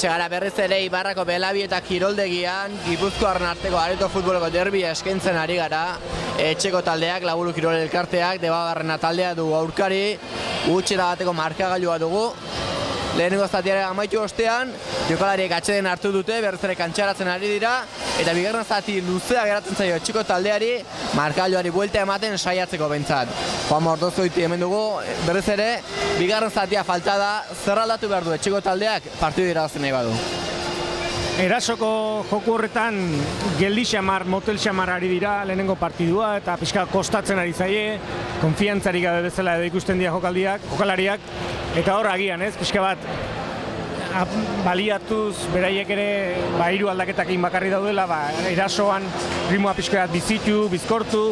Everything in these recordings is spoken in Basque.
Hementxe gara berriz ere Ibarrako Belabi eta Kiroldegian Gipuzkoarren arteko areto futboleko derbia eskaintzen ari gara. Etxeko taldeak, Laburu Kirol elkarteak, Debabarrena taldea du aurkari, gutxera bateko markagailua dugu. Lehenengo zatiaren amaitu ostean, jokalariek atxeden hartu dute, berriz ere kantxaratzen ari dira, eta bigarren zati luzea geratzen zaio etxeko taldeari, markagailuari buelta ematen saiatzeko behintzat. Juan Mordozoiti hemen dugu, berriz ere, bigarren zatia falta da, zer aldatu behar du etxeko taldeak partidu irabazten nahi badu. Erasoko joku horretan geldi xamar, motel xamar ari dira lehenengo partidua eta pixka kostatzen ari zaie, konfiantzarik gabe bezala edo ikusten dira jokalariak, eta hor agian ez, pixka bat baliatuz beraiek ere hiru aldaketakin bakarri daudela, erasoan ritmoa pixka bat bizitu, bizkortu,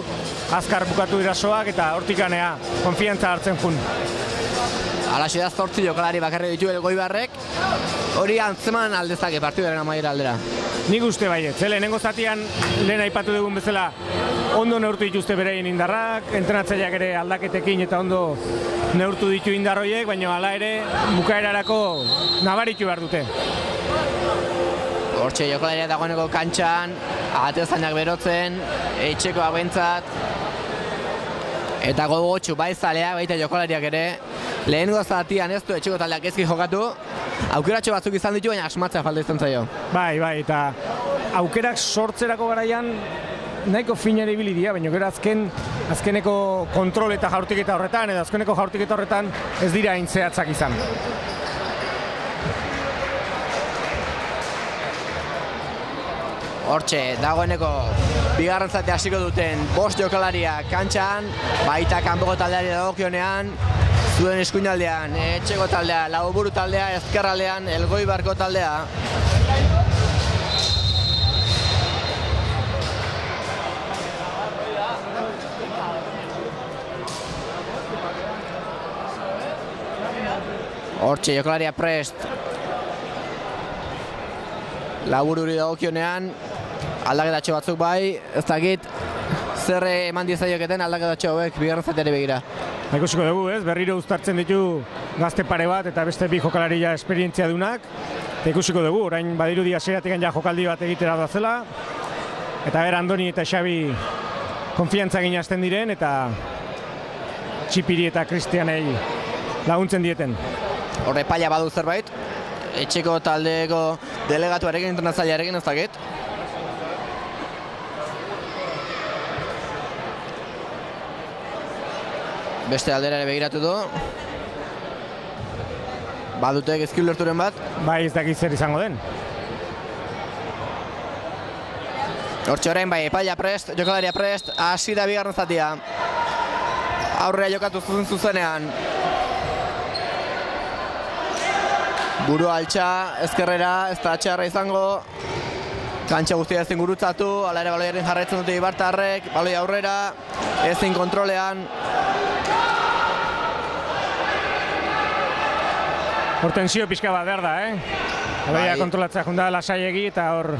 azkar bukatu erasoak eta hortikanea konfiantza hartzen jun. Alaxe da 8 jokalari bakarri ditu Elgoibarrek, hori antzeman aldezake partidaren amaiera aldera. Nik uste baiet, lehenengo zatian lehen aipatu dugun bezala ondo neurtu dituzte bereien indarrak, entrenatzaileak ere aldaketekin eta ondo neurtu ditu indarroiek, baina hala ere bukaerarako nabaritu behar dute. Hortxe jokalaria dagoeneko kantxan, atezainak berotzen, etxeko abentzat, eta gogotxu bai zalea, baita jokalariak ere, lehenengo zatian ez du etxeko taldeak ezki jokatu, aukeratxo batzuk izan ditu, baina asmatzea falta izan zaio. Bai, eta aukerak sortzerako garaian nahiko finari ibili dira, baina gero azkeneko kontrol eta jaurtiketa horretan, edo azkeneko jaurtiketa horretan ez dira hain zehatzak izan. Hortxe, dagoeneko bigarren zati hasiko duten 5 jokalaria kantxan, baita kanpoko taldeari dagokionean, zuen eskuinaldean, etxeko taldea, Laburu taldea, ezkerraldean, Elgoibarko taldea. Hortxe, jokalaria prest. Labururi dagokionean, aldaketatxo batzuk bai, ez dakit zer eman diezaioketen aldaketatxo hauek bigarren zatiari begira. Ikusiko dugu, ez? Berriro uztartzen ditu gazte pare bat eta beste bi jokalaria esperientzia dunak. Eta ikusiko dugu, orain badirudi hasieratik ja jokaldi bat egitera doazela. Eta Andoni eta Xabi konfiantza ginazten diren eta Txipiri eta Kristianei laguntzen dieten. Horre paila badu zerbait, etxeko taldeko delegatuarekin, entrenatzailearekin ez dakit. Beste aldera ere begiratu du. Badute gezki ulerturen bat. Bai, ez dakit zer izango den. Hortxe orain bai, epaila prest, jokalaria prest, hasi da bigarren zatia. Aurrera jokatu zuzenean. Buru altxa, ezkerrera, ez da txarra izango. Kantxa guztia ezin gurutzatu, ala ere baloiaren jarraitzen dute Ibartarrek, baloi aurrera, ezin kontrolean. Hor tensio pixka bat behar da, Baloia kontrolatzea junda lasaiegi eta hor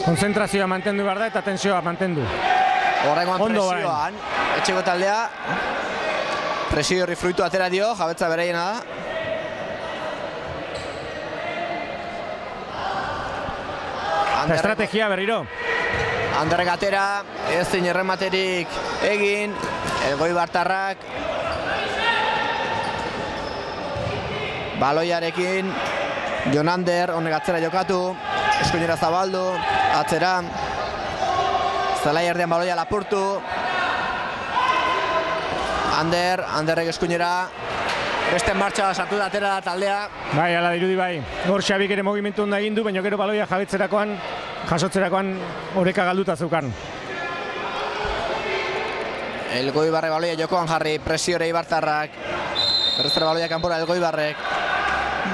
konzentrazioa mantendu behar da eta tensioa mantendu. Horrengoan presioan, etxeko taldea, presio horri fruitu atera dio, jabetza bereiena da. Eta estrategia berriro. Anderrek atera, ezin errematerik egin, Elgoibartarrak. Baloiarekin, Jon Ander, honek atzera jokatu, eskuinera zabaldu, atzera, zelai erdian baloia lapurtu, Anderrek eskuinera, beste martxa sartu da atera da taldea. Bai, ala dirudi bai. Hor Xabik ere mogimentu onda egin du, baina gero baloia jabetzerakoan, jasotzerakoan oreka galduta zeukan. Elgoibarre baloia jokoan jarri, presiore Ibartarrak, berrezera baloia kanpora Elgoibarrek.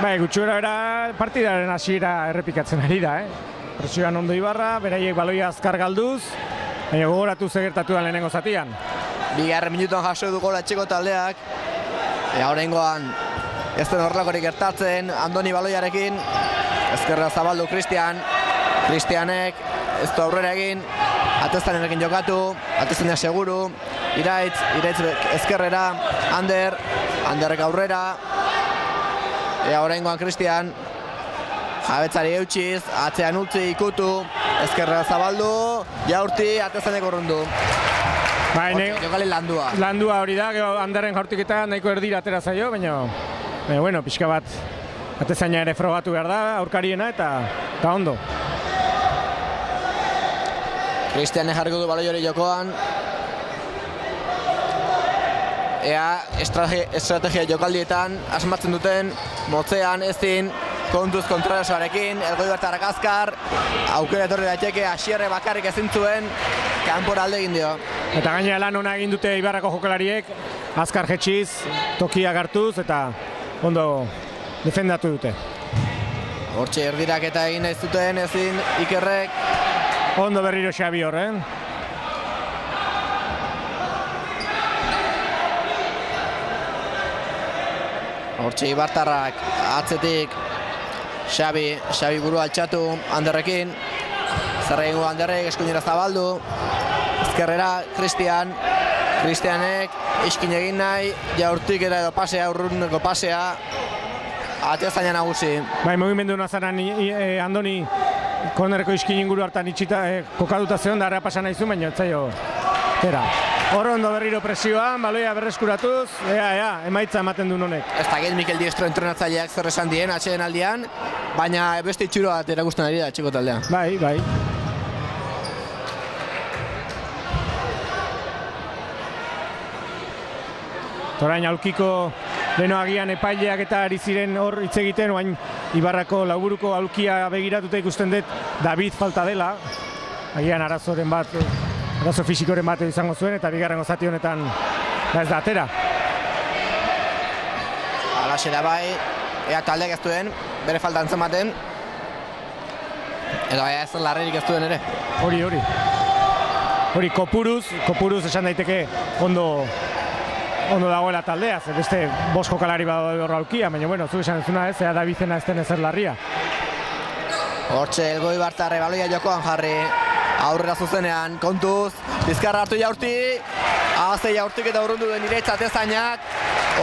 Bai, gutxura bera partidaren hasiera errepikatzen ari da, Presioan ondo Ibarra, beraiek baloia azkar galduz, baina gogoratu zegertatu da lehenengo zatian. Bigarren minutuan jaso du gola etxeko taldeak. Horrengoan ez den horrelakorik gertatzen, Andoni baloiarekin, ezkerra zabaldu Kristianek, ez du aurrera egin, Ateztanenekin jokatu, Ateztanea seguru, Iraitz ezkerrera, Anderrek aurrera, horrengoan Kristian, Jabetzari eutxiz, atzean utzi ikutu, ezkerra zabaldu, Jaurti atezanek urrundu. Jokali landua. Landua hori da, gero Anderren jaurtiketa nahiko erdira atera zaio, baina bueno, pixka bat atezaina ere frogatu behar da, aurkariena eta ondo. Cristianek jarriko du baloi hori jokoan. Ea estrategia jokaldietan asmatzen duten, motzean ezin, kontuz kontrarasoarekin, Elgoibartarrak azkar, aukera etorri daiteke, Asierre bakarrik ezin zuen, kanpora alde egin dio. Eta gainera lan ona egin dute Ibarrako jokalariek, azkar jetxiz, tokia hartuz eta ondo defendatu dute. Hortxe erdiraketa egin ez duten ezin Ikerrek. Ondo berriro Xabi horren. Hortxe Ibartarrak atzetik Xabi buru altxatu Anderrekin. Zer egingo Anderrek eskuinera zabaldu. Ezkerrera Cristianek iskin egin nahi, Jaurtik eta edo pasea, urruneko pasea. Atezaina nagusi. Bai, mugimendu nazaran Andoni kornerreko iskin inguru hartan itxita kokatuta zeon da harra pasan nahi zuen, baina etzaio tera. Hor ondo berriro presioan, baloia berreskuratuz, emaitza ematen duen honek. Ez da Mikel Diestro entrenatzaileak zer esan dien atxeden aldian, baina beste itxuro bat erakusten ari da txiko taldean. Bai. Orain aulkiko leno agian epaileak eta ari ziren hor hitz egiten, oain Ibarrako lauburuko aulkia begiratuta ikusten dut David falta dela. Agian arazo fisikoren bat izango zuen eta bigarrengo zati honetan ez da atera. Alaxe da bai, ea taldeak ez duen, bere falta antzematen. Edo ez larrerik ez duen ere. Hori kopuruz esan daiteke ondo dagoela taldea, beste bost jokalari badaude hor aulkia, baina bueno, zuk esan ezuna ez, ea Davidena ez den ezer larria. Hortxe Elgoibartarre baloia jokoan jarri, aurrera zuzenean, kontuz, bizkarra hartu Jaurti, ahazte Jaurtik eta urrundu den Iraitz atezainak,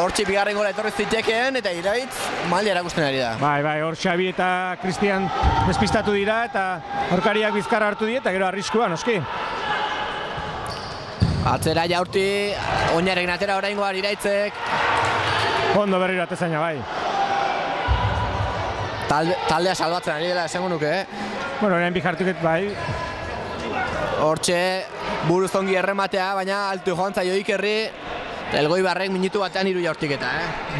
hortxe bigarren gola etorri zitekeen, eta Iraitz maila erakusten ari da. Bai, hor Xabi eta Cristian despistatu dira, eta aurkariak bizkarra hartu die, eta gero arriskua, noski. Atzera Jaurti, oinarekin atera oraingoan Iraitzek. Ondo berriro atezaina, bai. Taldea salbatzen ari dela esango nuke, Bueno, orain bijartuket, bai. Hortxe, buruz ongi errematea, baina altu joan zaio Ikerri. Elgoibarrek minutu batean 3 jaurtiketa,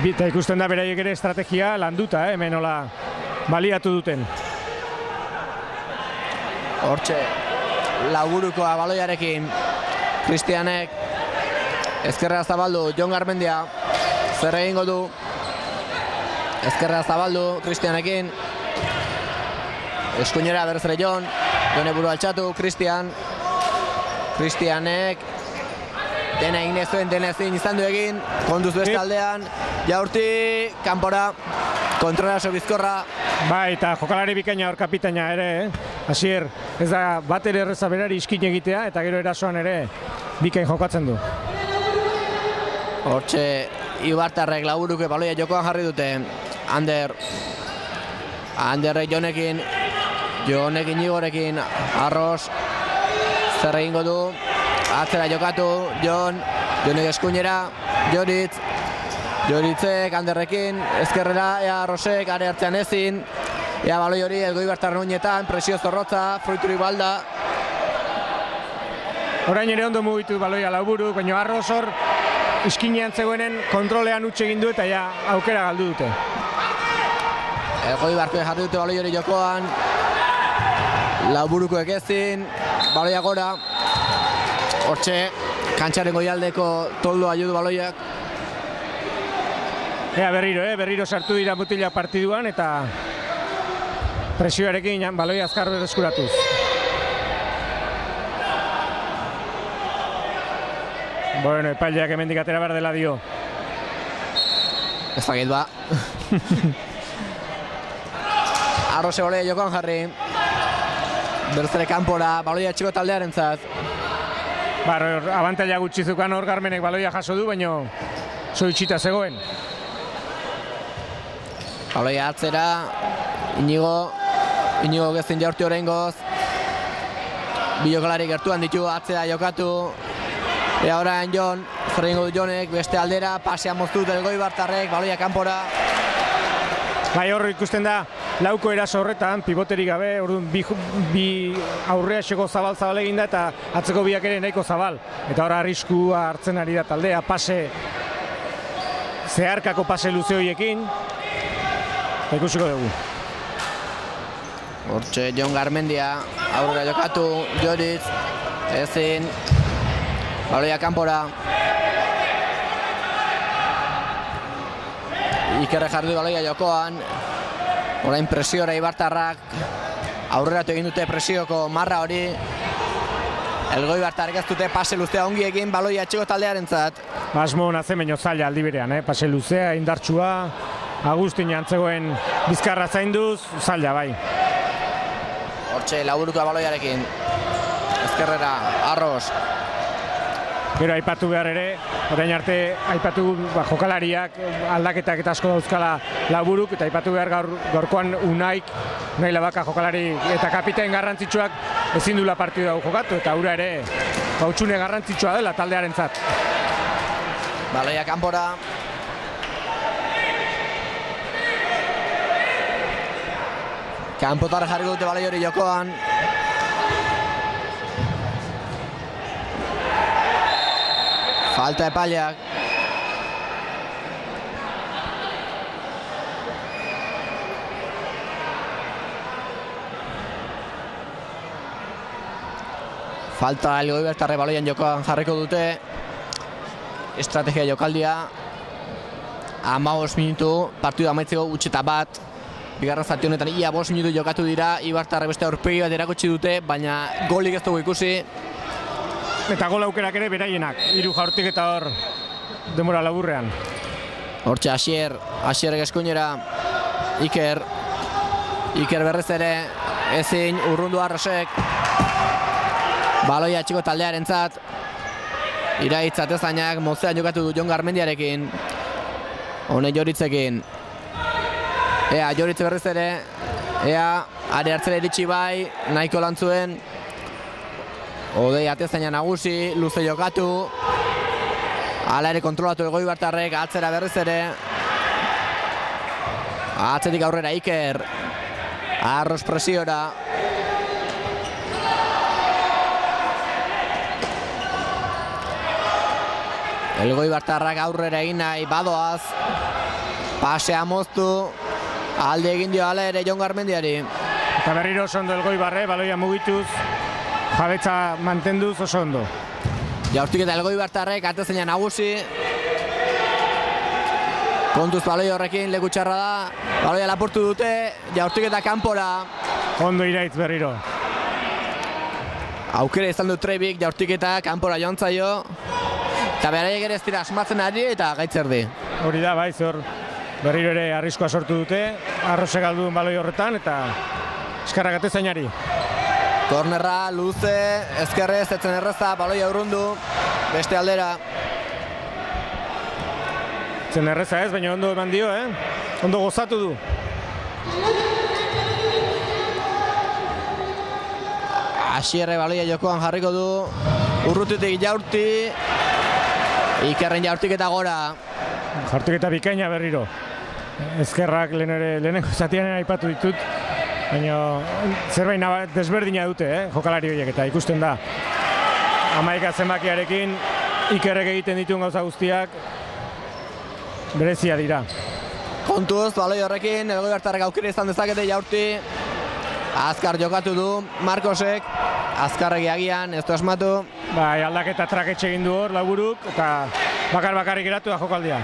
Eta ikusten da beraiek ere estrategia landuta, hemen hola baliatu duten. Hortxe, lauburukoa baloiarekin. Cristianek ezkerra zabaldu, Jon Garmendia zer egingo du, ezkerra zabaldu Cristianekin, eskuinera berzere Jone buru altxatu, Cristianek dena egin ez zuen, dena ezin izan du egin, konduz beste aldean, Jaurti, kanpora, kontrolaso bizkorra. Bai, eta jokalari bikaina hor kapitaina ere, Asier, ez da bat ere erreza berari iskin egitea, eta gero erasoan ere bikain jokatzen du. Hortxe, Ibartarrek laburuke baloia jokoan jarri dute. Anderrek Jonekin Igorekin, Arros, zer egingo du, atzera jokatu, Jonek eskuinera, Joritzek, Anderrekin, ezkerrera, ea Arrosek, are hartzean ezin, ea baloi hori Elgoibartarren oinetan, presio zorrotza, fruituri balda. Orain ere ondo mugitu baloia lauburu, baina Arros hor iskinean zegoenen kontrolean utxe egin du eta ja aukera galdu dute. Elgoibarko jarri dute baloi hori jokoan, lauburukoek ezin, baloia gora, hortxe, kantxaren goialdeko toldo ajudu baloiak. Ea berriro sartu dira mutila partiduan eta presioarekin baloia azkar berreskuratuz. Bueno, epaileak hemendik atera behar dela dio. Ez dakit ba. Arrose baloia jokoan jarri. Berzere kanpora, baloia txiko taldearen zat. Abantaila gutxi zukan hor Garmenek baloia jaso du, baina zoitxita zegoen. Baloia atzera, Inigo Inigo gezin jaurti horrengoz. Bi jokalari gertuan ditu, atzera jokatu. Ea orain Jon, zer egingo du Jonek, beste aldera, pasea moztu dut Elgoibartarrek, baloia kanpora. Bai, hor ikusten da, lauko eraso horretan, pivoterik gabe, orduan bi aurrea xeko zabal egin da, eta atzeko biak ere nahiko zabal. Eta hor arriskua hartzen ari da taldea, pase, zeharkako pase luze horiekin, eta ikusiko dugu. Hortxe Jon Garmendia, aurrera jokatu, Joritz, ezin, baloia kanpora. Ikerre jarri du baloia jokoan, orain presiora Eibartarrak, aurreratu egin dute presioko marra hori. Elgoibartarrek ez dute pase luzea ongi egin baloia etxeko taldearentzat. Asmo nazen baino zaila aldi berean, pase luzea, indartsua, Agustin antzegoen bizkarra zainduz, zaila bai. Hortxe laburuko baloiarekin, ezkerrera, Arros. Gero aipatu behar ere, orain arte aipatu jokalariak aldaketak eta asko dauzkala laburuk, eta aipatu behar gaurkoan Unaik, Unai Labaka jokalari eta kapitain garrantzitsuak ezin dula partidu hau jokatu, eta hura ere hautsune garrantzitsua dela taldearentzat. Baloia kanpora. Kanpotar jarri dute baloi hori jokoan. Falta epaileak. Falta Elgoibartarrek baloian jokoan jarriko dute. Estrategia jokaldia. 15 minutu, partidu amaitzeko utxeta bat. Bigarren zati honetan ia 5 minutu jokatu dira. Eibartarrek beste aurpegi bat erakutsi dute, baina golik ez dugu ikusi. Eta gol aukerak ere beraienak, 3 jaurtik eta hor denbora laburrean. Hortxe Asierrek eskuinera, Iker berriz ere, ezin, urrundu Arrosek. Baloia txiko taldearentzat. Iraitz atezainak mozean jokatu du Jon Garmendiarekin. Hone Joritzekin. Ea, Joritz berriz ere, ea, are hartzera iritsi bai, nahiko lantzuen. Odei atezaina nagusi, luze jokatu. Hala ere kontrolatu Elgoibartarrek, atzera berriz ere. Atzetik aurrera Iker. Arros presiora. Elgoibartarrak aurrera egin nahi, badoaz. Pasea moztu. Alde egin dio hala ere Jon Garmendiari. Eta berriro oso ondo Elgoibarre, baloia mugituz. Jabetza mantenduz oso ondo. Jaurtik eta Elgoibartarrek atezaina nagusi. Kontuz baloi horrekin leku txarra da. Baloia lapurtu dute, Jaurtik eta kanpora. Ondo Iraitz berriro. Aukera izan du Trebik, Jaurtik eta kanpora joan zaio. Eta beraiek ere ez dira asmatzen ari eta gaitzerdi. Hori da, bai, zor berriro ere arriskoa sortu dute. Arrose galdu baloi horretan eta eskarrak atezainari. Kornerra, luze, ezkerrez, etzen erreza, baloia urrundu, beste aldera. Etzen erreza ez, baina ondo eman dio, Ondo gozatu du. Asierre baloia jokoan jarriko du, urrutitik Jaurti, Ikerren Jaurtik eta gora. Jaurtik eta bikaina berriro. Ezkerrak lehenengo zatian aipatu ditut. Baina zerbait desberdina dute, jokalari horiek, eta ikusten da. 11 zenbakiarekin Ikerrek egiten dituen gauza guztiak berezia dira. Kontuz, baloi horrekin, Elgoibartarrek aukera izan dezakete Jaurti. Azkar jokatu du Markosek, azkarregi agian, ez du asmatu. Bai, aldaketa traketxe egin du hor, laburuk, eta bakarrik geratu da jokaldia.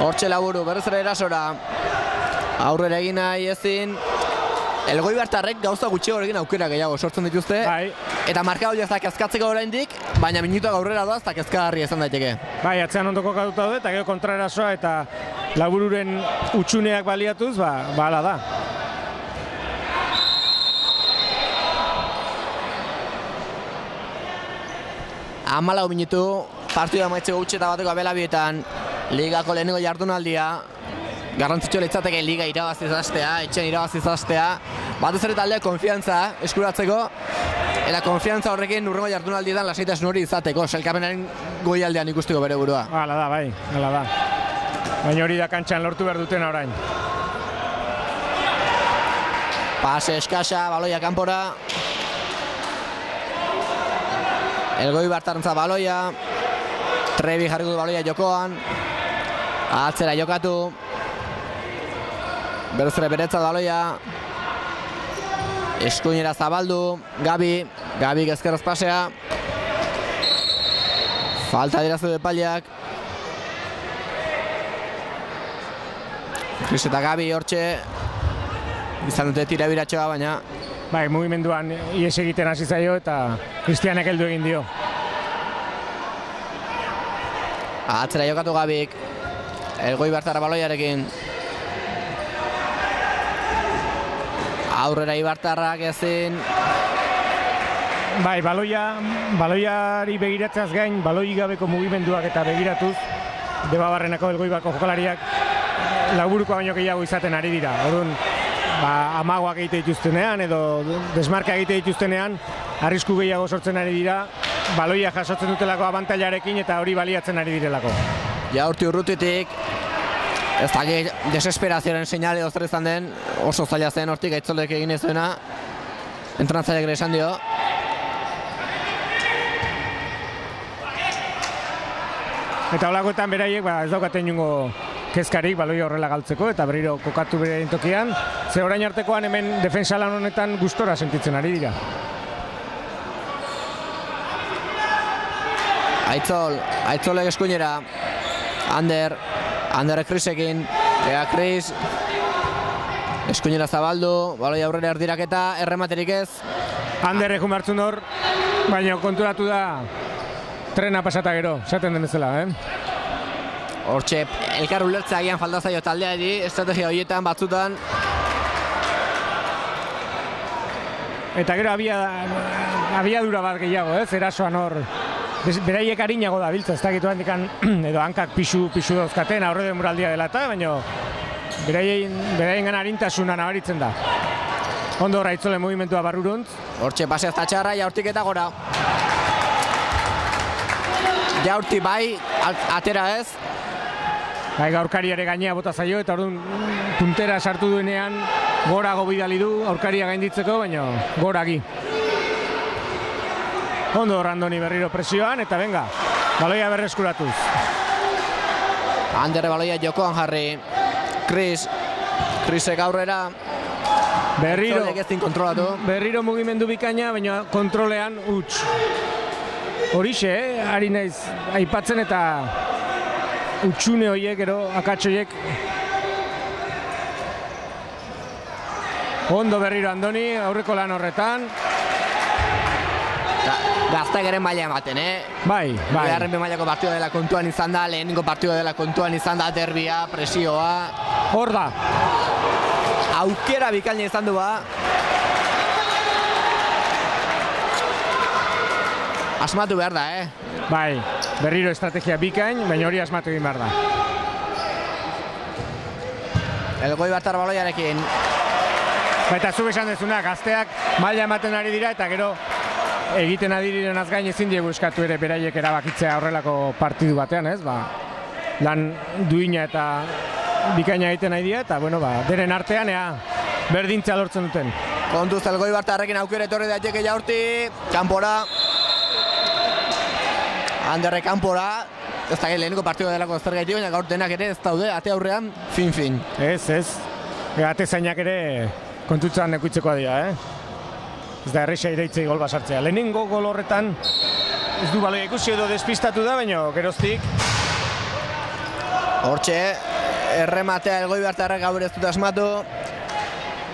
Hortxe laburu, berriz ere erasora. Aurrera egin nahi ezin. Elgoibartarrek gauza gutxi horrekin aukera gehiago sortzen dituzte. Bai. Eta markagailuak kezkatzeko oraindik, baina minutuak aurrera doaz eta kezkagarria izan daiteke. Bai, atzean ondoko kokatuta daude eta gero kontraerasoa eta labururen utxuneak baliatuz, hala da. Hamalau minutu, partida amaitzeko utxeta bateko abelabietan, ligako lehenengo jardunaldia. garrantzitsua litzateke liga irabazizaztea, etxean irabazizaztea, batez ere taldeak konfiantza eskuratzeko, eta konfiantza horrekin urrengo jardunaldietan lasaitasun hori izateko, sailkapenaren goialdean ikusteko bere burua. Hala da, bai, hala da. Baina hori da kantxan lortu behar dutena orain. Pase eskasa, baloia kanpora. Elgoibartarantza baloia. Trebi jarriko du baloia jokoan. Atzera jokatu. Beruzere beretzat baloia. Eskuinera zabaldu. Gabi ezkerraz pasea. Falta dirazu epaileak. Kris eta Gabi hortxe. Izan dute tira biratxoa, baina... Bai, mugimenduan ies egiten hasi zaio eta Kristianek heldu egin dio. Atzera jokatu Gabik. Elgoibartarra baloiarekin. Aurrera Ibartarrak ezin. Bai, baloiari begiratzeaz gain, baloi gabeko mugimenduak eta begiratuz, Debabarrenako Elgoibarko jokalariak laburuko baino gehiago izaten ari dira. Orduan, amagoak egite dituztenean edo desmarka egite dituztenean, arrisku gehiago sortzen ari dira, baloia jasotzen dutelako abantailarekin eta hori baliatzen ari direlako. Jaurti urrutitik, ez da desesperazioaren seinale ozter izan den, oso zaila zen hortik aitzolek egin ez duena, entrenatzaileak ere esan dio. Eta holakoetan beraiek ez daukaten inongo kezkarik baloia horrela galtzeko eta berriro kokatu bere tokian. Ze orain artekoan hemen defensa lan honetan gustora sentitzen ari dira. Aitzolek eskuinera. Ander Krisekin. Ea Kris. Eskuinera zabaldu. Baloia aurrera erdiraketa. Errematerik ez. Ander ekun hartzun hor. Baina konturatu da trena pasata gero. Esaten den bezala, Hortxe, elkar ulertzea agian falta zaio taldeari, estrategia horietan, batzutan. Eta gero abiadura bat gehiago, erasoan hor. Beraiek harinago da biltza, ez dakitu handikan, edo hankak pixu dauzkaten, aurre denboraldia dela eta, baina beraien gana harintasuna nabaritzen da. Ondo horra Aitzole mugimentua barruruntz. Hortxe, pasea zatxarra, jaurtik eta gora. Jaurti bai, atera ez. Bai, aurkari ere gainea bota zaio eta orduan puntera sartu duenean gorago bidali du aurkaria gainditzeko, baina goragi. Ondo Randoni berriro presioan eta benga, baloia berreskuratuz. Andere baloia jokoan jarri. Krisek aurrera. Berriro mugimendu bikaina, baina kontrolean huts. Horixe, ari naiz aipatzen eta utxune horiek, akats horiek. Ondo berriro Andoni, aurreko lan horretan. Gaztak ere maila ematen, Bai. Bigarren mailako partidua dela kontuan izan da, lehenengo partidua dela kontuan izan da, derbia, presioa. Hor da. Aukera bikaina izan du ba. Asmatu behar da, Bai, berriro estrategia bikain, baina hori asmatu egin behar da. Elgoibartar baloiarekin. Eta zuk esan dezuna, gazteak maila ematen ari dira eta gero egiten adiriren azgain ezin diegu eskatu ere beraiek erabakitzea horrelako partidu batean, lan duina eta bikaina egiten nahi dira eta, deren artean berdintza lortzen duten. Kontuz Elgoibartarrekin aukera etorri daiteke Jaurti, kanpora. Anderre kanpora, ez da lehenengo partidua delako zer gaitik, baina gaur denak ere ez daude, ate aurrean, fin. Ez. Ate zainak ere kontutzan ekuitzekoa dira, Ez da erresa ireitzei gol basartzea. Lehenengo gol horretan ez du baloia ikusi edo despistatu da, baina geroztik. Hortxe, errematea Elgoibartarrak gaur ez dut asmatu.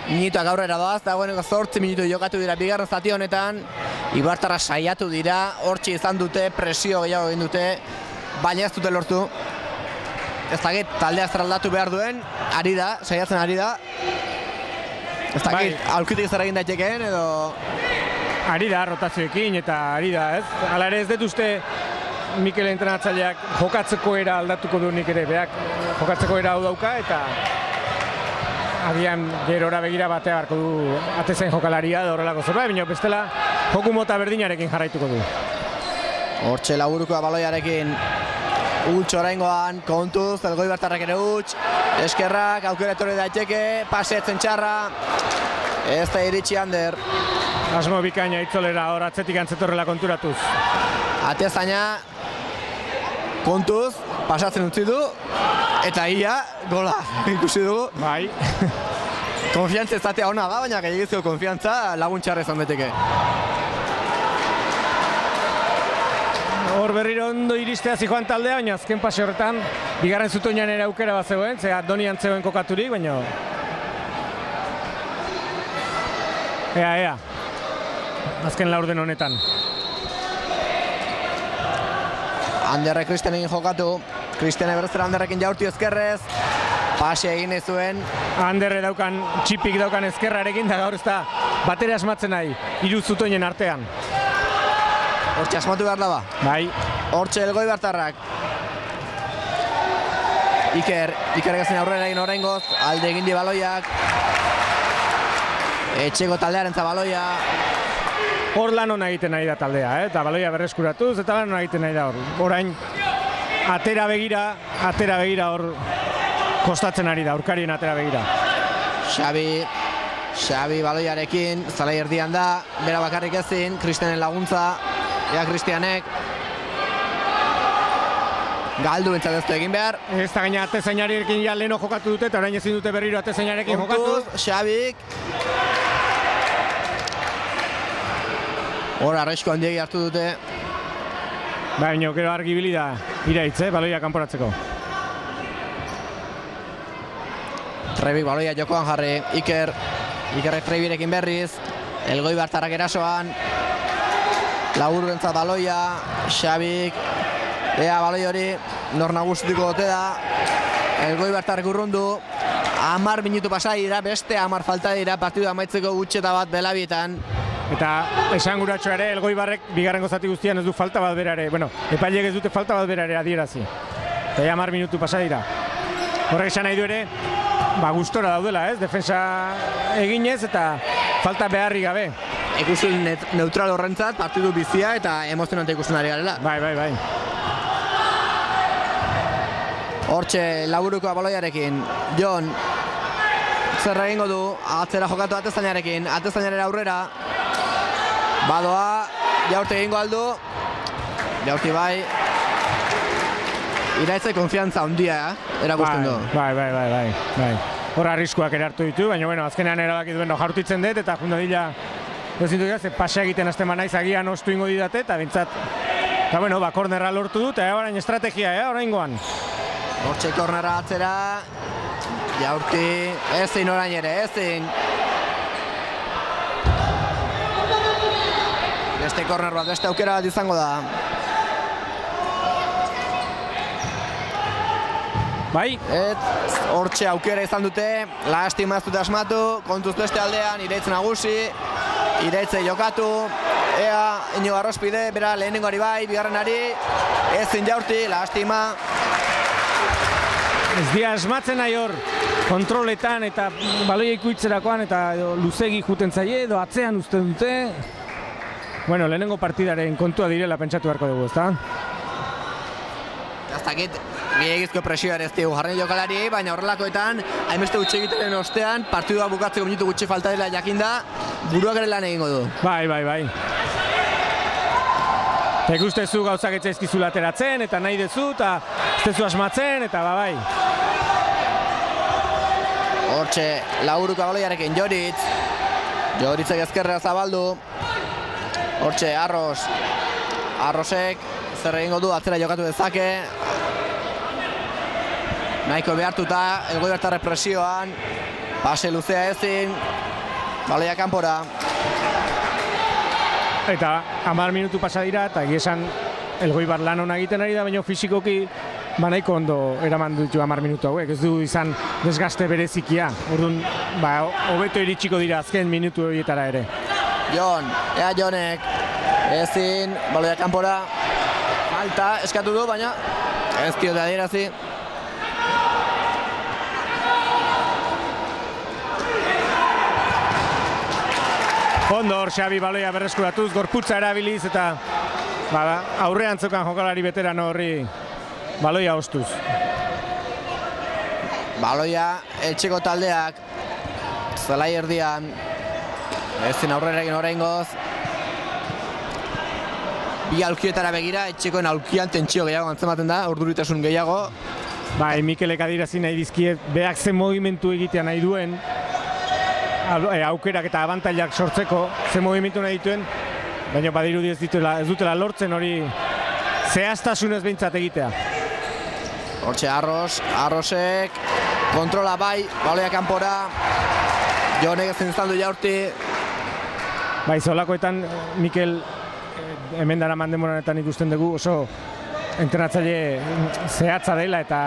Minutuak aurrera doaz, dagoeneko 8 minutu jokatu dira bigarren zati honetan. Ibartarra saiatu dira, hortxe izan dute, presio gehiago egin dute, baina ez dute lortu. Ez dakit taldea zeraldatu behar duen, saiatzen ari da. Ez dakit, aurkitik zer egin daitekeen edo... Ari da, rotazioekin eta ari da, Hala ere ez dut uste Mikel entrenatzaileak jokatzeko era aldatuko du nik ere, beak jokatzeko era hau dauka, eta agian gerora begira batea barko du atezain jokalaria da horrelako zerbait, baina bestela joku mota berdinarekin jarraituko du. Hortxe Laburukoa baloiarekin Huts oraingoan, kontuz, Elgoibartarrak ere huts, eskerrak, aukera etorri daiteke, pasetzen txarra, ez da iritsi Ander. Asmo bikaina Itzolera hor atzetik antzetorrela konturatuz. Atezaina, kontuz, pasatzen utzi du, eta ia, gola, ikusi dugu. Bai. Konfiantza ezatea ona da, baina gehiagizko konfiantza lagun txarra izan beteke. Hor berriro ondo iristea zijoan taldea, baina azken pase horretan bigarren zutoinan ere aukera bat zegoen, ze Donian zegoen kokaturik, baina ea, azken laurden honetan. Anderrek Kristianekin jokatu, Kristiane berrezera Anderrekin jaurti ezkerrez, pase egin zuen. Anderre daukan, txipik daukan ezkerrarekin, da gaur ez da batera asmatzen nahi, hiru zutoinen artean. Hortxe asmatu behar daba. Bai. Hortxe Elgoibartarrak. Iker gazien aurrera egin oraingoz, alde egin di baloiak. Etxeko taldearen baloia. Hor lan hona egiten nahi da taldea, eta baloia berreskuratuz, eta lan hona egiten nahi da hor. Orain, atera begira hor kostatzen ari da, aurkarien atera begira. Xabi baloiarekin, zalai erdian da, bera bakarrik ezin, Kristianen laguntza. Ea Kristianek galdu entzat ez du egin behar. Ez da gaina atezainarekin ja leheno jokatu dute, eta orain ezin dute berriro atezainarekin jokatu. Xabik. Hor arresko handiegi hartu dute. Baina gero argi bili da iraitz, baloia kanporatzeko. Trebik baloia jokoan jarri, Ikerrek Trebirekin berriz, Elgoibartarrak erasoan. Laburrentzat baloia, Xabik, ea baloi hori nor nagusituko ote da, Elgoibartarrek urrundu, 10 minutu pasa dira, beste 10 falta dira, partidu amaitzeko gutxeta bat belabietan. Eta esan guratxo ere, Elgoibarrek bigarrengo zati guztian ez du falta bat berare, bueno, epaileek ez dute falta bat berare adierazi. Eta 10 minutu pasa dira. Horrek esan nahi du ere, gustora daudela, defensa eginez eta falta beharri gabe. Ikusten neutral horrentzat, partidu bizia eta emozionante ikusten ari garela. Bai. Hortxe Laburukoa baloiarekin, Jon, zer egingo du, atzera jokatu atezainarekin, atezainaren aurrera, badoa, jaurti egingo aldu, jaurti bai, iraitze konfiantza handia, erakusten du. Bai. Hor arriskoak ere hartu ditu, baina bueno, azkenean erabaki duen jaurtitzen dut eta junda dila ezintu dira, ze pasa egiten azten manaiz agian ostu ingo didate eta bintzat, eta bueno, kornerra lortu dut, eta orain estrategia, oraingoan. Hortxe kornerra atzera, jaurti, ezin orain ere, ezin. Beste korner bat, beste aukera bat izango da. Bai. Hortxe aukera izan dute, lastima ez dute asmatu, kontuz beste aldean, Iraitz nagusi, Iraitze jokatu, ea Inigo Arrospide, bera lehenengoari bai, bigarrenari, ezin jaurti, lastima. Ez dira asmatzen nahi hor, kontroletan eta baloia ikuitzerakoan eta luzegi juten zaie, edo atzean uzten dute. Bueno, lehenengo partidaren kontua direla pentsatu beharko dugu, ezta? Aztakit, gehiagizko presioa ere ez dugu jarren jokalari, baina horrelakoetan, hainbeste gutxi egitaren ostean, partidua bukatzeko minutu gutxi falta dela jakinda, buruak ere lan egingo du. Bai. Eta ikustezu gauzak etzaizkizula ateratzen, eta nahi dezu, eta ez dezu asmatzen, eta bai. Hortxe, Laburuko baloiarekin Joritzek ezkerrera zabaldu. Hortxe, Arrosek, zer egingo du, atzera jokatu dezake. Nahiko behartuta, Elgoibartarrek presioan, pase luzea ezin, baloia kanpora. Eta 10 minutu pasa dira, eta egiesan Elgoibar lan hona egiten ari da, baina fisikoki nahiko ondo eraman ditu 10 minutu hauek, ez du izan desgaste berezikia. Orduan, hobeto iritsiko dira azken minutu horietara ere. Jonek, ezin, baloia kanpora. Falta eskatu du, baina ez diote adierazi. Ondo hor Xabi baloia berreskuratuz, gorputza erabiliz eta aurrean zeukan jokalari veterano horri baloia ostuz. Baloia etxeko taldeak zelai erdian ezin aurrera egin oraingoz. Bi aulkietara begira, etxekoen aulkian tentsio gehiago antzematen da, urduritasun gehiago. Bai, Mikelek adirazi nahi dizkiet, beak zen movimentu egitea nahi duen, aukerak eta abantailak sortzeko, zen movimentu nahi dituen, baina badirudi ez dutela lortzen hori zehaztasunez behintzat egitea. Hortxe Arrosek, kontrola bai, baloia kanpora, Jonek ezin izan du jaurti. Bai, zolakoetan Mikel hemen dara mandemoranetan ikusten dugu oso entrenatzaile zehatza dela eta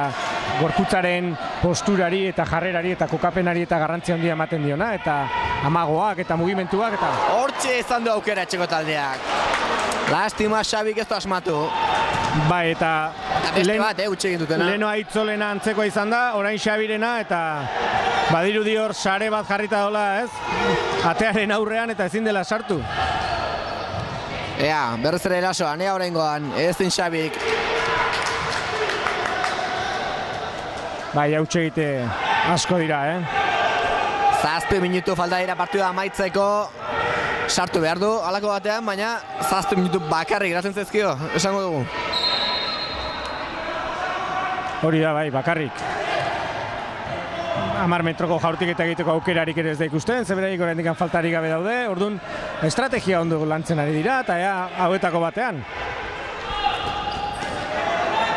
gorputzaren posturari eta jarrerari eta kokapenari eta garrantzia handia ematen diona eta amagoak eta mugimenduak eta... Hortxe izan du aukera etxeko taldeak. Lastima Xabik ez du asmatu. Bai, eta beste bat, utxe egin dutena. Leno Aitzolena antzekoa izan da, orain Xabirena eta badirudi hor sare bat jarrita dola, ez? Atearen aurrean eta ezin dela sartu. Ea, berriz ere erasoan, oraingoan, ez din Xabik. Bai, hautxe egite asko dira, 7 minutu falta dira partida amaitzeko. Sartu behar du halako batean, baina 7 minutu bakarrik geratzen zaizkio, esango dugu. Hori da, bai, bakarrik. 10 metroko jaurtik eta egiteko aukerarik ere ez da ikusten, zeberaik oraindik faltarik gabe daude, orduan estrategia ondo lantzen ari dira, eta hauetako batean.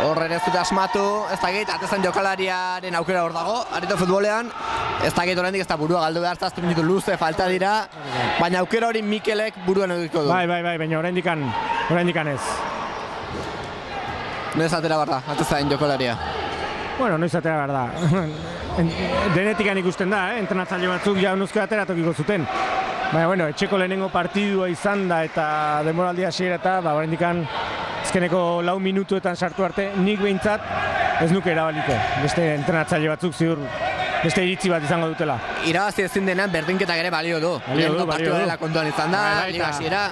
Horren ez dute asmatu, ez dakit, atezan jokalariaren aukera hor dago, areto futbolean, ez dakit oraindik ez da burua galdu behar, 7 minutu luze falta dira, baina aukera hori Mikelek buruan edukiko du. Bai, baina oraindikan ez. Noiz atera behar da, atezan jokalaria. Bueno, noiz atera behar da. Denetikan ikusten da, entrenatzaile batzuk jaunuzko atera tokiko zuten. Baina, bueno, etxeko lehenengo partidua izan da eta denboraldi hasiera eta oraindikan azkeneko 4 minutuetan sartu arte, nik behintzat ez nuke erabaliko. Beste entrenatzaile batzuk ziur beste iritzi bat izango dutela. Irabazi ezin denan berdinketak ere balio du. Lehenengo partidua dela kontuan izan da, liga hasiera.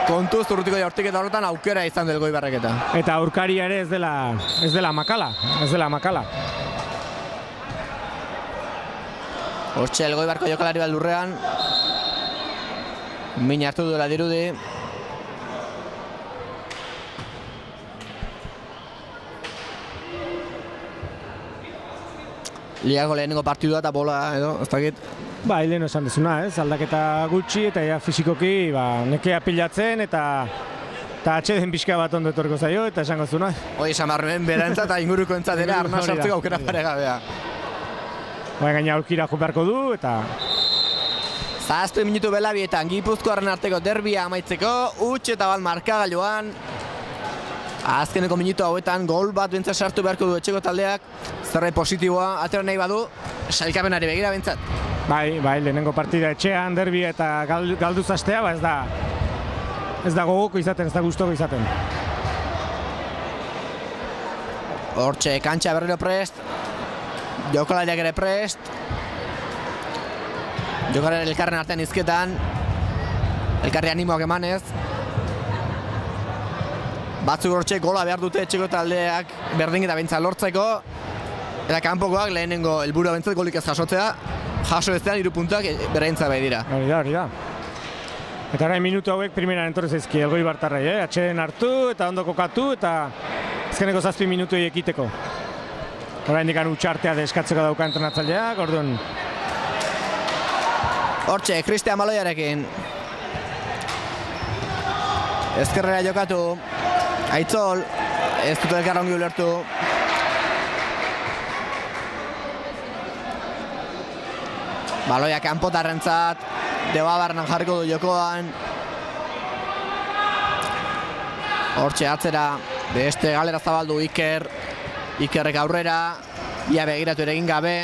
Kontuz urrutiko jaurtiketa horretan aukera izan del Goibarreketa. Eta aurkaria ere ez dela makala. Hortxe Elgoibarko jokalari baldurrean. Min hartu duela dirudi. Ligako lehenengo partidua eta bola edo, ez dakit. Ba, leheno esan dezuna, aldaketa gutxi eta fisikoki nekea pilatzen eta atxeden pixka bat ondo etorko zaio eta esango zuna. Hoi esan barren berantzat eta inguruko entzatera arna sartzeko aukera paregabea. Baina gaina aurkira beharko du eta... 7 minutu Belabietan Gipuzkoaren arteko derbia amaitzeko, huts eta bat markagailuan. Azkeneko minutu hauetan gol bat bentsat sartu beharko du etxeko taldeak, zerbait positiboa atera nahi badu, sailkapenari begira bentsat. Bai, lehenengo partida etxean, derbia eta galduz astea, ez da gogoko izaten, ez da gustoko izaten. Hortxe, kantxa berriro prest, jokalariak ere prest, jokalariak elkarren artean izketan, elkarri animoak emanez. Batzuk hortxe gola behar dute etxeko taldeak berdinketa behintzat lortzeko. Eta kanpokoak lehenengo helburua behintzat golik ez jasotzea. Jaso eztean 3 puntuak berreintza bai dira. Hori da. Eta orain minutu hauek primeran entorrez ezki Elgoibartarrei, atxeden hartu eta ondo kokatu eta azkeneko 7 minutuei ekiteko. Orain dikan utxartea deskatzeko dauka entrenatzaileak, orduan. Hortxe, Cristian Baloiarekin. Ezkerrera jokatu. Aitzol, ez dut elkarra ongi ulertu. Baloia kanpotarrentzat, Debabarren jarriko du jokoan. Hortxe atzera, beste galera zabaldu Ikerrek aurrera, ia begiratu ere egin gabe.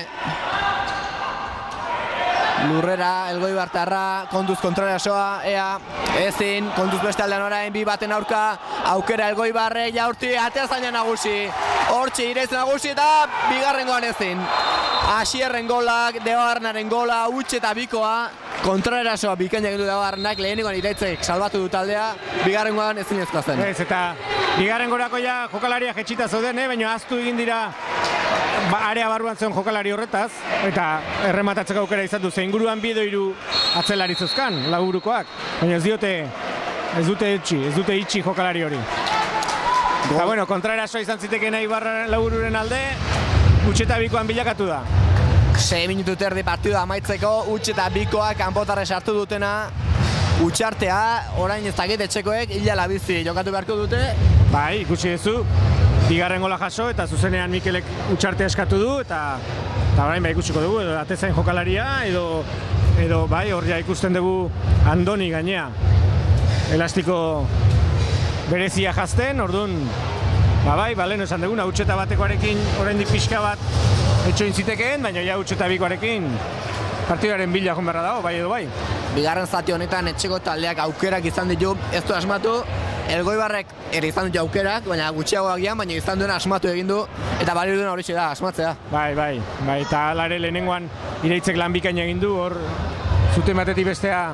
Lurrera, Elgoibartarra, kontuz kontrarasoa, ea, ezin, kontuz beste aldean orain, bi baten aurka, aukera Elgoibarre, jaurti, atea zaina nagusi, hortxe irez nagusi eta bigarrengoan ezin. Asierren golak, Debabarrenaren gola, utxe eta bikoa, kontrarasoa bikaina egin du Debabarrenak, lehenengoan iraitzek salbatu du taldea, bigarrengoan ezin ezkoa zen. Ez, eta bigarrengorako ja jokalaria jetxita zauden, baina aztu egin dira area barruan zen jokalari horretaz, eta errematatzeko aukera izan du, zein guruan bi edo hiru atzelari zuzkan, Laburukoak, baina ez dute itxi jokalari hori. Eta bueno, kontrarasoa izan zitekena Ibarra Labururen alde, utxeta bikoan bilakatu da. 6 minutu terdi partidua amaitzeko, utxeta bikoak kanpotarre sartu dutena, utxartea, orain ez dakit etxekoek, hilala bizi jokatu beharko dute. Bai, ikusi duzu, bigarren gola jaso eta zuzenean Mikelek utxartea eskatu du, eta orain bai ikusiko dugu, edo atezain jokalaria, edo bai, hor ja ikusten dugu Andoni gainea. Elastiko berezia jazten, orduan, bai, lehen esan duguna, utxeta batekoarekin oraindik pixka bat etxoin zitekeen, baina ja utxeta bikoarekin partidaren bila joan beharra dago, bai edo bai. Bigarren zati honetan etxeko taldeak aukerak izan ditu, ez du asmatu, Elgoibarrek ere izan ditu aukerak, baina gutxiagoak gian, baina izan duena asmatu egin du, eta bali duena hori da, asmatzea. Bai, eta alare lehenengoan iraitzek lan bikaina egin du, hor zuten batetik bestea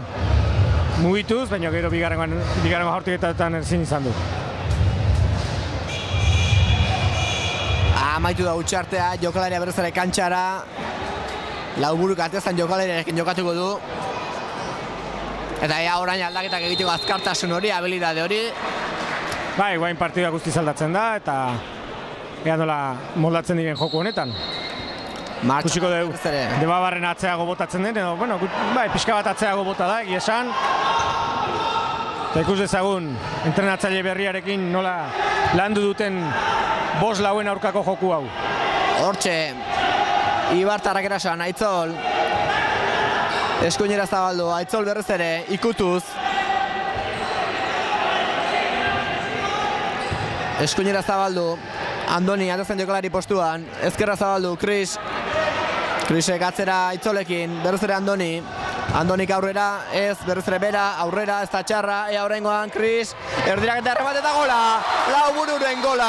mugituz, baina gero bigarrengo jaurtiketan ezin izan du. Amaitu da utxartea, jokalaria berriz ere kantxara, Lauburuk atezan jokalariarekin jokatuko du. Eta orain aldaketak egiteko azkartasun hori, habilidade hori. Bai, guain partidua guztiz aldatzen da, eta ea nola moldatzen diren joku honetan. Kusiko dugu, Debabarren atzeago botatzen den, edo, bueno, bai, pixka bat atzeago bota da, egia esan. Eta ikus dezagun, entrenatzaile berriarekin nola landu duten 5-lauen aurkako joku hau. Hortxe, Ibartarrak erasoan, Aitzol. Eskuinera zabaldu, Aitzol berriz ere, ikutuz. Eskuinera zabaldu, Andoni atezen jokalari postuan. Ezkerra zabaldu, Krisek atzera Aitzolekin, berriz ere Andoni. Andonik aurrera, ez, berriz ere bera, aurrera, ez da txarra, ea horrengoan, Kris, erdiraketa errebat eta gola, Laubururen gola,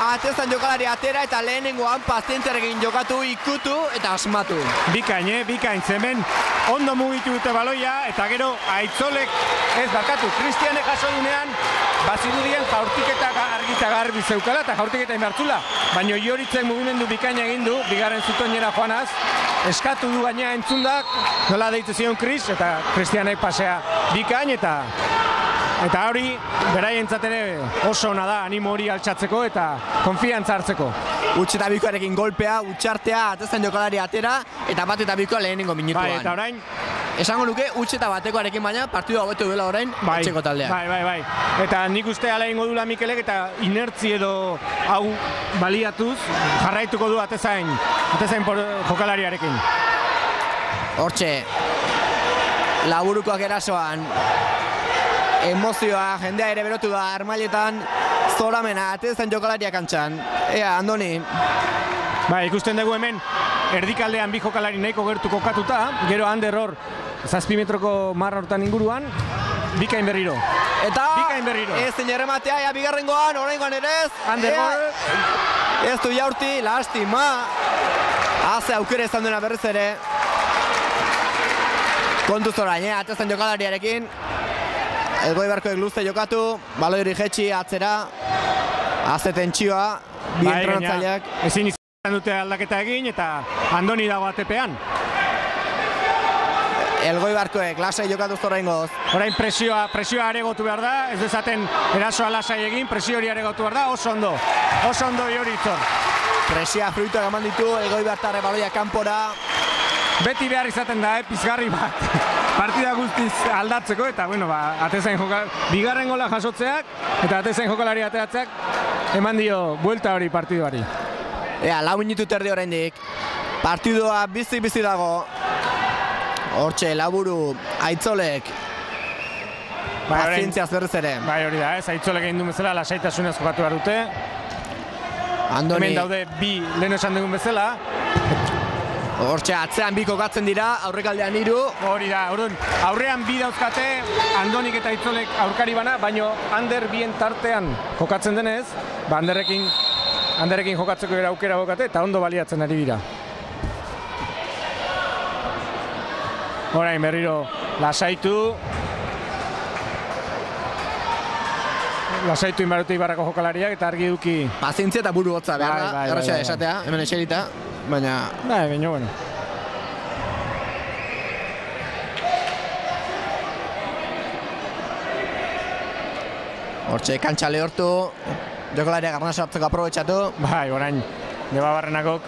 atezan jokalari atera eta lehenengoan pazientziarekin jokatu, ikutu eta asmatu. Bikain, zemen ondo mugitu dute baloia, eta gero Aitzolek, ez barkatu, Kristianek jaso dunean, bazirudien jaurtiketa argita garbi zeukala eta jaurtiketa inbertzula, baina Ioritzen mugimendu bikaina egin du, bigarren zutoinera joanaz, eskatu du gaina entzundak, nola deitzen zion Kris, eta Kristianek pasea bikain, eta hori beraientzat ere oso ona da animo hori altxatzeko eta konfiantza hartzeko. Utxe eta bikoarekin golpea, utxartea, atezen jokalari atera, eta bat eta bikoa lehenengo minutuan. Bai, eta orain esango nuke, utxe eta batekoarekin baina partidua hobetu duela orain etxeko taldeak. Bai. Eta nik uste ala ingo dula Mikelek eta inertzi edo hau baliatuz jarraituko du atezain jokalariarekin. Hortxe, Laburukoak erasoan, emozioa, jendea ere berotu da, armailetan zoramena, atezen jokalariak antxan. Ea, Andoni. Bai, ikusten dugu hemen, erdikaldean bi jokalari nahiko gertu kokatuta, gero Ander hor, 7 metroko marra hortan inguruan, bikain berriro. Eta ez zen errematea, ea bigarrengoan, oraingoan ere ez. Ander hor. Ez du jaurti, lastima. Haze aukera izan duena berriz ere. Kontuz orain, atezen jokalariarekin. Elgoibarkoek luze jokatu, baloi hori jetxi atzera. Haze tentsioa, bi entrenatzaileak. Ezin izan dute aldaketa egin eta Andoni dago atepean. Elgoibarkoek lasai jokatu zorraingoz. Orain presioa aregotu behar da, ez dezaten erasoa lasai egin, presio hori aregotu behar da, oso ondo Ioritzor. Presioa fruituak eman ditu, Elgoibartarre baloia kanpora. Beti behar izaten da, pizgarri bat, partida guztiz aldatzeko, eta bueno, atezain bigarren gola jasotzeak, eta atezain jokalari ateratzeak eman dio buelta hori partiduari. Ea, 4 minutu terdi oraindik, partidua bizi dago. Hortxe, Laburu, Aitzolek, pazientziaz berriz ere. Bai, hori da, Aitzolek egin duen bezala, lasaitasunez jokatu behar dute. Andoni. Hemen daude bi lehen esan dugun bezala. Hortxe atzean bi kokatzen dira, aurrekaldean 3. Hori da, orduan, aurrean bi dauzkate, Andonik eta Aitzolek aurkari bana, baino Ander bien tartean jokatzen denez, Anderekin jokatzeko era aukera bokate, eta ondo baliatzen ari dira. Orain berriro lasaitu inbarute Ibarrako jokalariak eta argi duki. Pazientzia eta buru hotza behar da, erraxa esatea, hemen eserita, baina... Baina, bueno. Hortxe, kantxa lehortu, jokalariak arna sartzeko aprobetxatu. Bai, orain, Debabarrenakok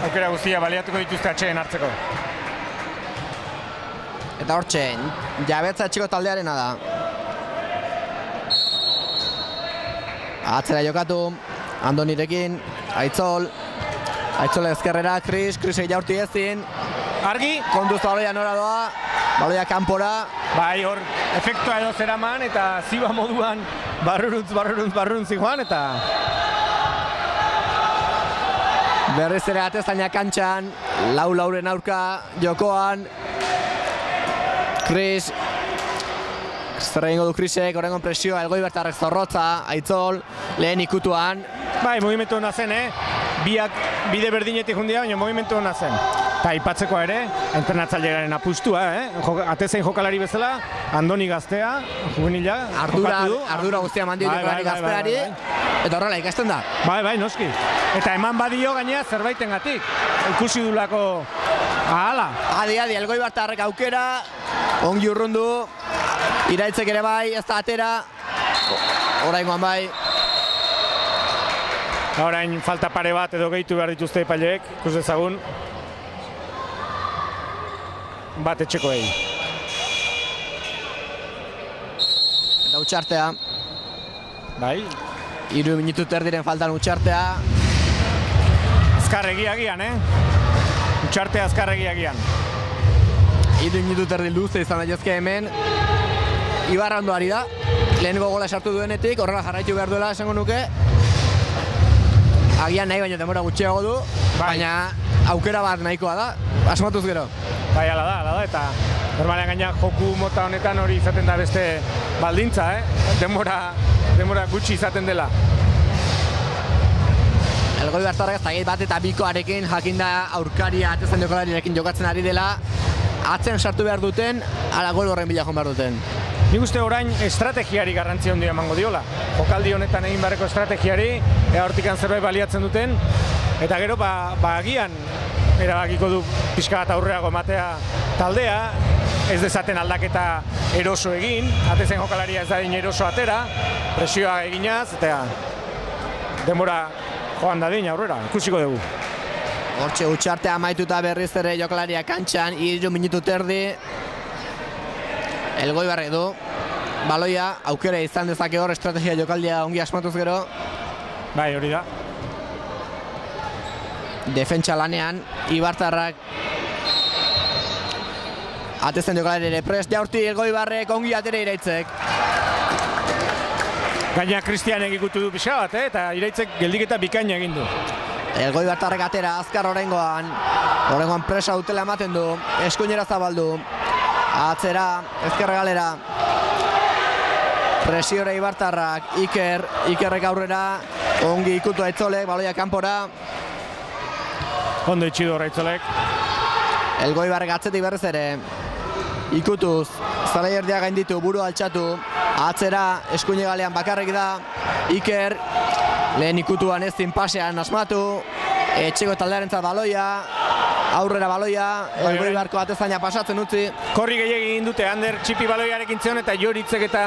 aukera guztia baliatuko dituzte atxeen hartzeko. Eta hortxe, jabetza etxeko taldearena da. Atzera jokatu, Andonirekin, Aitzol ezkerrera, Krisek jaurti ezin. Argi? Konduz baloia nora doa, baloia kanpora. Bai, hor, efektua edo zeraman eta ziba moduan barruruntz zijoan eta... Berriz ere atezaina kantxan, lauren aurka jokoan. Kris, zer egingo du Krisek, horrengon presioa, Elgoibartarrek zorrotza, Aitzol, lehen ikutuan. Bai, movimentu hona zen, biak bide berdinetik jundia, baina movimentu hona zen. Eta ipatzekoa ere, entrenatzailearen apustua, atezein jokalari bezala, Andoni gaztea, juvenila, Ardura guztia mandio jokalari gazteari, eta horrela ikasten da. Bai, noski. Eta eman badio gainea zerbaitengatik, ikusi dulako ahala. Adi, Elgoibartarrek aukera, ongi urrundu, Iraitzek ere bai, ez da atera, oraingoan bai. Orain falta pare bat edo gehitu behar dituzte epaileek, ikus dezagun. Bat etxekoei. Eta utxartea. Bai. 3 minutu terdiren faltan utxartea. Azkarregiagian, Utxartea azkarregiagian. 3 minutu terdi luze izan daitezke hemen. Ibarra ondo ari da. Lehenengo gola sartu duenetik, horrela jarraitu behar duela esango nuke. Agian nahi baino denbora gutxiago du, baina aukera bat nahikoa da, asmatuz gero. Bai, ala da, eta normalean gaina joku mota honetan hori izaten da beste baldintza, denbora gutxi izaten dela. Elgoibartarrek zageit bat eta bikoarekin jakinda aurkaria atezen jokalariarekin jokatzen ari dela, atzen sartu behar duten, ala gol horren bila joan behar duten. Nik uste orain estrategiari garrantzia handia emango diola. Jokaldi honetan egin beharreko estrategiari, hortikan zerbait baliatzen duten, eta gero agian erabakiko du pixka bat aurreago ematea taldea, ez dezaten aldaketa eroso egin, atezen jokalaria ez da eroso atera, presioa eginaz, eta denbora joan dadin aurrera, ikusiko dugu. Hortxe utxartea amaituta berriz ere jokalaria kantxan, 3 minutu terdi. Elgoibarrek du, baloia, aukera izan dezake hor, estrategia jokaldia ongi asmatuz gero. Bai, hori da. Defentsa lanean, Ibartarrak atezen jokalari ere prest jaurti Elgoibarrek ongi atere Iraitzek. Gaina Kristianek ikutu du pixka bat, eta Iraitzek geldiketa bikaina egin du. Elgoibartarrek atera, azkar oraingoan presa dutela ematen du, eskuinera zabaldu. Atzera, ezkerre galera. Presiore Ibartarrak, Ikerrek aurrera, ongi ikutu Aitzolek, baloia kanpora. Ondo itxidu Aitzolek. Elgoibarrek atzetik berriz ere. Ikutuz, zalaierdia gainditu, buru altxatu. Atzera, eskuine galean bakarrik da. Iker, lehen ikutuan ezin pasean asmatu. Etxeko taldearentzat baloia. Aurrera baloia, Elgoibarko atezaina pasatzen utzi. Korri gehiagin egin dute, Ander txipi baloiarekin zion eta Joritzek eta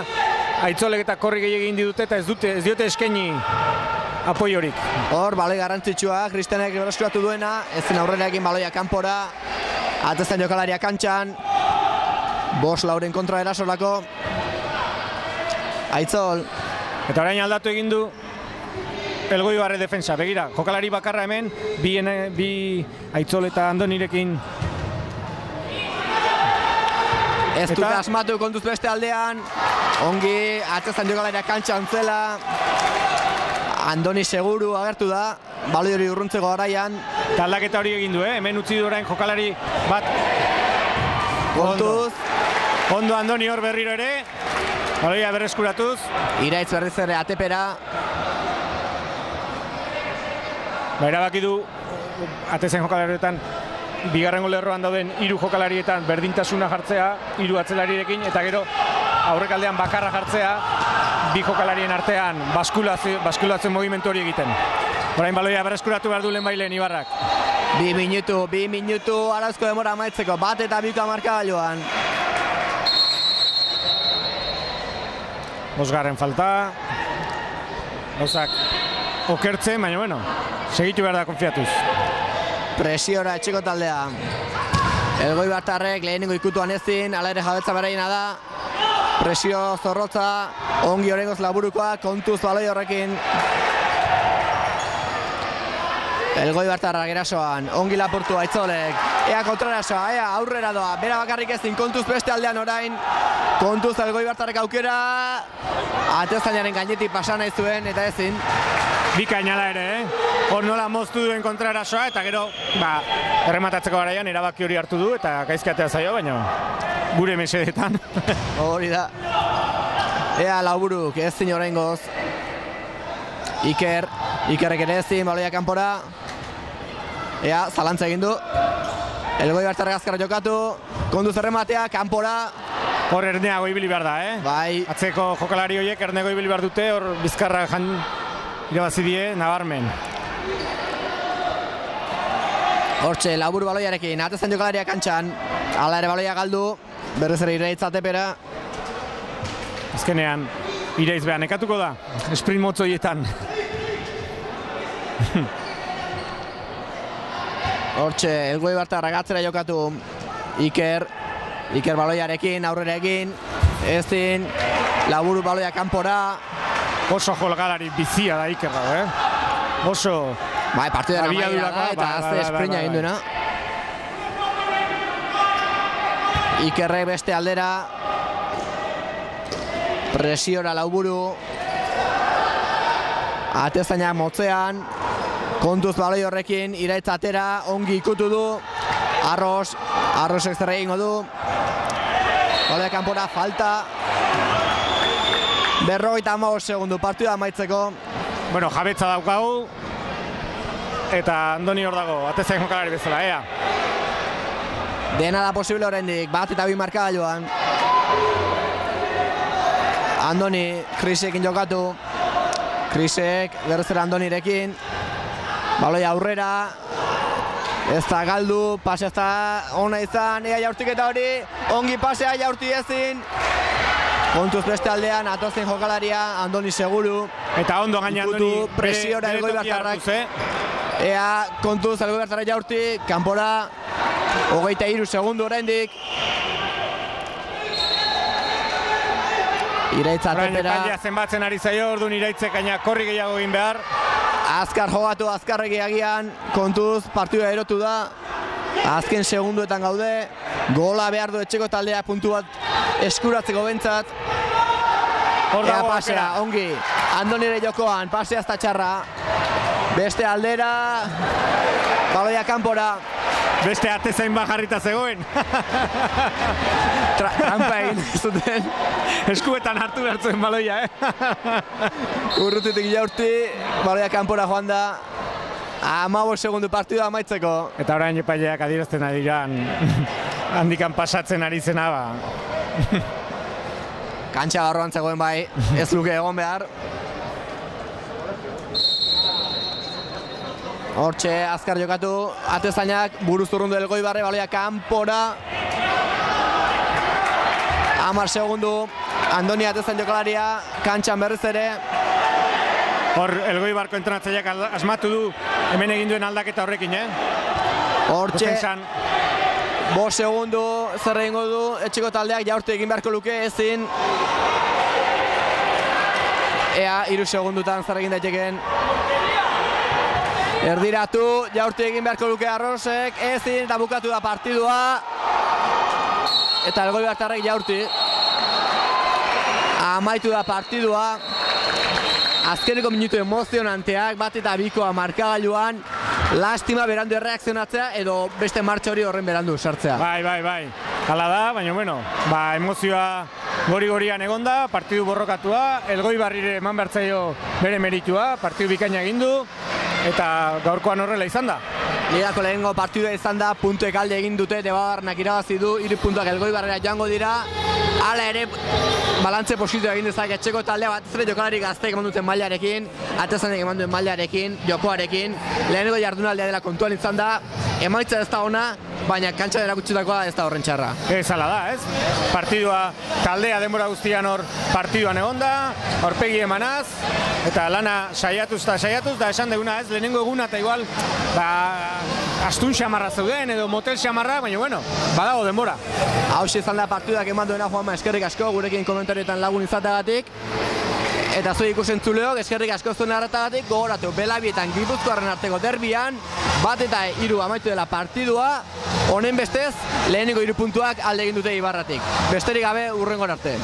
Aitzolek eta korri gehiagin egin dute eta ez diote eskaini apoiorik. Hor, baloi garrantzitsua, Kristianek berreskuratu duena, ezin aurrera egin baloia kanpora, atezain jokalaria kantxan, 5-4 kontra erasolako. Aitzol. Eta orain aldatu egin du Elgoibarre defensa, begira, jokalari bakarra hemen, bi Aitzol eta Andonirekin. Ez dute asmatu kontuz beste aldean, ongi, atzezan jokalaria kantxan zela, Andoni seguru agertu da, baloi hori urruntzeko garaian. Taldaketa hori egin du, hemen utzi du orain jokalari bat. Kontuz. Ondo Andoni hor berriro ere. Baloia berreskuratuz. Iraitz berriz ere atepera. Erabaki du atezen jokalarietan bigarrengo lerroan dauden 3 jokalarietan berdintasuna jartzea, 3 atzelarirekin, eta gero aurrekaldean bakarra jartzea, 2 jokalarien artean baskulatzen movimentu hori egiten. Orain baloia berreskuratu behar du lehenbailen Ibarrak. 2 minutu Arauzko demora amaitzeko, bat eta biko markagailuan. Bosgarren falta. Gauzak okertzen, baina bueno, segitu behar da konfiatuz. Presiora etxeko taldea. Elgoibartarrek lehenengo ikutuan ezin, ala ere jabetza beraina da. Presio zorrotza, ongi orengoz laburukoa, kontuz baloi horrekin. Elgoibartarrak erasoan, ongi lapurtu Aitzolek. Ea kontrarasoa, ea aurrera doa, bera bakarrik ezin, kontuz beste aldean orain. Kontuz Elgoibartarrek aukera, atezainaren gainetik pasa nahi zuen eta ezin. Bikainala ere, hor nola moztu duen kontrarasoa, eta gero, errematatzeko garaian erabaki hori hartu du, eta gaizkatea zaio, baina gure mesedetan. Hori da. Ea lauburuk, ezin oraingoz. Ikerrek ere ezin, baloia kanpora. Ea, zalantza egin du. Elgoibartarrek azkarra jokatu, kontuz errematea, kanpora. Hor erneago ibili behar da, Bai. Atzeko jokalari horiek erneago ibili behar dute, hor bizkarra irabazi die, nabarmen. Hortxe, labur baloiarekin, atezen jokalaria kantxan. Hala ere baloia galdu, berriz ere Iraitz atepera. Azkenean, Iraitz behan ekatuko da, sprint motzoietan. Hortxe, Elgoibartarrak atzera jokatu. Iker baloiarekin, aurrera egin. Ezin, laburu baloia kanpora. Oso jokalari bizia da Iker dago, Oso Bai, partidara maila da, eta azte esprina egin duena. Ikerrek beste aldera. Presiora lauburu. Atezainak motzean. Kontuz baloi horrekin, Iraitz atera, ongi ikutu du. Arrosek zer egingo du. Baloia kanpora, falta. 55 segundu partida amaitzeko. Bueno, jabetza daukagu. Eta Andoni hor dago, atezain jokalari bezala, ea. Dena da posible oraindik, bat eta bi markagailuan. Andoni, Krisekin jokatu. Krisek, berrezera Andonirekin. Baloia aurrera. Ez da galdu, pase ez da ona izan, ea jaurtiketa hori. Ongi pasea jaurti ezin. Kontuz beste aldean, atozen jokalaria, Andoni seguru. Eta ondo gaina Andoni presiora Elgoibartarrak. Ea kontuz Elgoibartarrak jaurti, kanpora, 23 segundu oraindik. Iraitz atepera. Orain zenbatzen ari zaio, orduan Iraitzek gaina korri gehiago egin behar. Azkar jogatu, azkarregi agian, kontuz, partidua erotu da. Azken segunduetan gaude. Gola behar du etxeko taldea puntu bat eskuratzeko bentsat. Ea pasea, ongi. Andonire jokoan, pasea ez da txarra. Beste aldera. Baloia kanpora. Beste atezain bajarrita zegoen. Trampa egin zuten. Eskuetan hartu behar zuen baloia, Urrutitik jaurti, baloia kanpora joan da. 15 segundu partida amaitzeko. Eta orain epaileak adierazten ari dira handikan pasatzen ari zena ba. Kantxa barruan zegoen bai, ez luke egon behar. Hortxe, azkar jokatu, atezainak, buruz urrundu Elgoibarre, baloia kanpora. 10 segundu, Andoni atezain jokalaria, kantxan berriz ere. Hor, Elgoibarko entrenatzaileak asmatu du hemen egin duen aldaketa horrekin, Hortxe, 5 segundu, zer egingo du, etxeko taldeak jaurtu egin beharko luke, ezin. Ea, 3 segundutan zer egin daitekeen. Erdiratu, jaurtu egin beharko luke Arrosek, ezin, eta bukatu da partidua. Eta Elgoibartarrek jaurti. Amaitu da partidua. azkeneko minutu emozionanteak, bat eta bikoa markagailuan, lastima berandu erreakzionatzea edo beste martxa hori horren berandu sartzea. Bai. Hala da, baina emozioa gori-gorian egonda, partidu borrokatua, Elgoibarrire eman bertzaio bere meritua, partidu bikaina egin du, eta gaurkoan horrela izan da. Ligako lehenengo partidua izan da, puntuek alde egin dute, Debabarrenak irabazi du, 3 puntuak Elgoibarrera joango dira, hala ere balantze positiboa egin dezak etxeko taldea batez ere jokalari gazteek eman duten mailarekin, Atezanek eman duen mailarekin, jokoarekin, lehenengo jardunaldea dela kontuan izan da, emaitza ez da ona, baina kantxan erakutsitakoa ez da horren txarra. Ez ala da, ez? Partidua, taldea denbora guztian hor partiduan egonda, aurpegi emanaz, eta lana saiatuz, da esan deguna, ez? Lehenengo eguna eta igual, astun xamarra zeuden edo motel xamarra, baina badago denbora. Hauxe izan da partiduak eman duena Juanma, eskerrik asko, gurekin komentarioetan lagun izatagatik. Eta zoi ikusentzuleo, eskerrik asko zuen hartagatik, gogoratu Belabietan Gipuzkoarren arteko derbian, 1-3 amaitu dela partidua, honen bestez, lehenengo 3 puntuak alde egin dute Ibarratik. Besterik gabe, hurrengora arte.